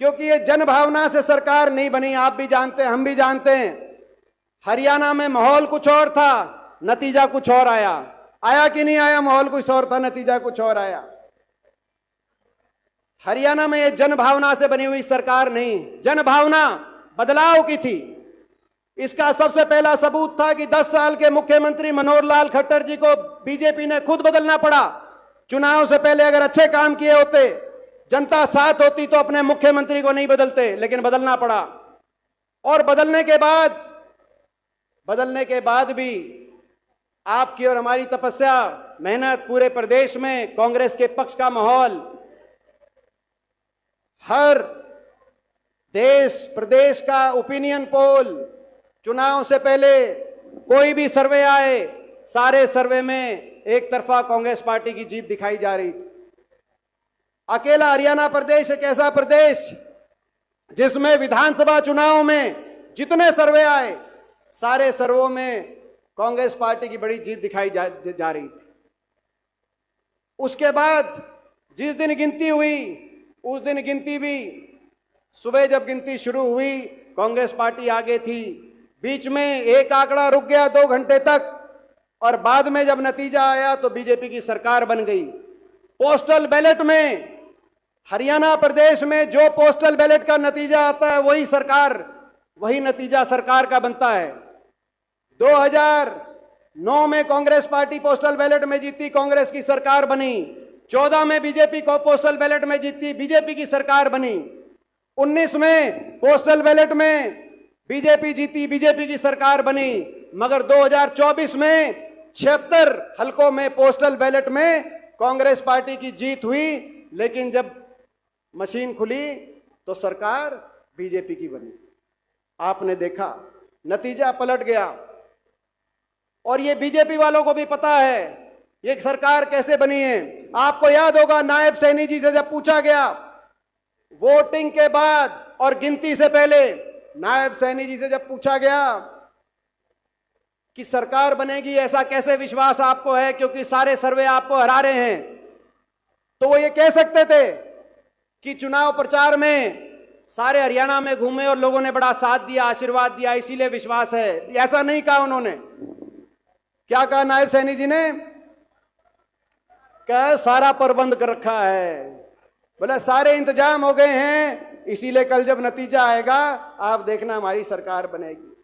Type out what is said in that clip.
क्योंकि ये जनभावना से सरकार नहीं बनी। आप भी जानते हैं, हम भी जानते हैं। हरियाणा में माहौल कुछ और था, नतीजा कुछ और आया। आया कि नहीं आया? माहौल कुछ और था, नतीजा कुछ और आया। हरियाणा में ये जनभावना से बनी हुई सरकार नहीं, जनभावना बदलाव की थी। इसका सबसे पहला सबूत था कि 10 साल के मुख्यमंत्री मनोहर लाल खट्टर जी को बीजेपी ने खुद बदलना पड़ा। चुनाव से पहले अगर अच्छे काम किए होते, जनता साथ होती, तो अपने मुख्यमंत्री को नहीं बदलते, लेकिन बदलना पड़ा। और बदलने के बाद भी आपकी और हमारी तपस्या, मेहनत, पूरे प्रदेश में कांग्रेस के पक्ष का माहौल, हर देश प्रदेश का ओपिनियन पोल, चुनाव से पहले कोई भी सर्वे आए, सारे सर्वे में एक तरफा कांग्रेस पार्टी की जीत दिखाई जा रही थी। अकेला हरियाणा प्रदेश एक ऐसा प्रदेश जिसमें विधानसभा चुनाव में जितने सर्वे आए, सारे सर्वों में कांग्रेस पार्टी की बड़ी जीत दिखाई जा रही थी। उसके बाद जिस दिन गिनती हुई, उस दिन गिनती भी सुबह जब गिनती शुरू हुई, कांग्रेस पार्टी आगे थी। बीच में एक आंकड़ा रुक गया 2 घंटे तक, और बाद में जब नतीजा आया तो बीजेपी की सरकार बन गई। पोस्टल बैलेट में हरियाणा प्रदेश में जो पोस्टल बैलेट का नतीजा आता है, वही नतीजा सरकार का बनता है। 2009 में कांग्रेस पार्टी पोस्टल बैलेट में जीती, कांग्रेस की सरकार बनी। 14 में बीजेपी को पोस्टल बैलेट में जीती, बीजेपी की सरकार बनी। 19 में पोस्टल बैलेट में बीजेपी जीती, बीजेपी की सरकार बनी। मगर 2024 में 76 हलकों में पोस्टल बैलेट में कांग्रेस पार्टी की जीत हुई, लेकिन जब मशीन खुली तो सरकार बीजेपी की बनी। आपने देखा, नतीजा पलट गया। और ये बीजेपी वालों को भी पता है ये सरकार कैसे बनी है। आपको याद होगा, नायब सैनी जी से जब पूछा गया वोटिंग के बाद और गिनती से पहले, नायब सैनी जी से जब पूछा गया कि सरकार बनेगी, ऐसा कैसे विश्वास आपको है क्योंकि सारे सर्वे आपको हरा रहे हैं, तो वो ये कह सकते थे कि चुनाव प्रचार में सारे हरियाणा में घूमे और लोगों ने बड़ा साथ दिया, आशीर्वाद दिया, इसीलिए विश्वास है। ऐसा नहीं कहा उन्होंने। क्या कहा नायब सैनी जी ने? कहा सारा प्रबंध कर रखा है, बोले सारे इंतजाम हो गए हैं, इसीलिए कल जब नतीजा आएगा आप देखना हमारी सरकार बनेगी।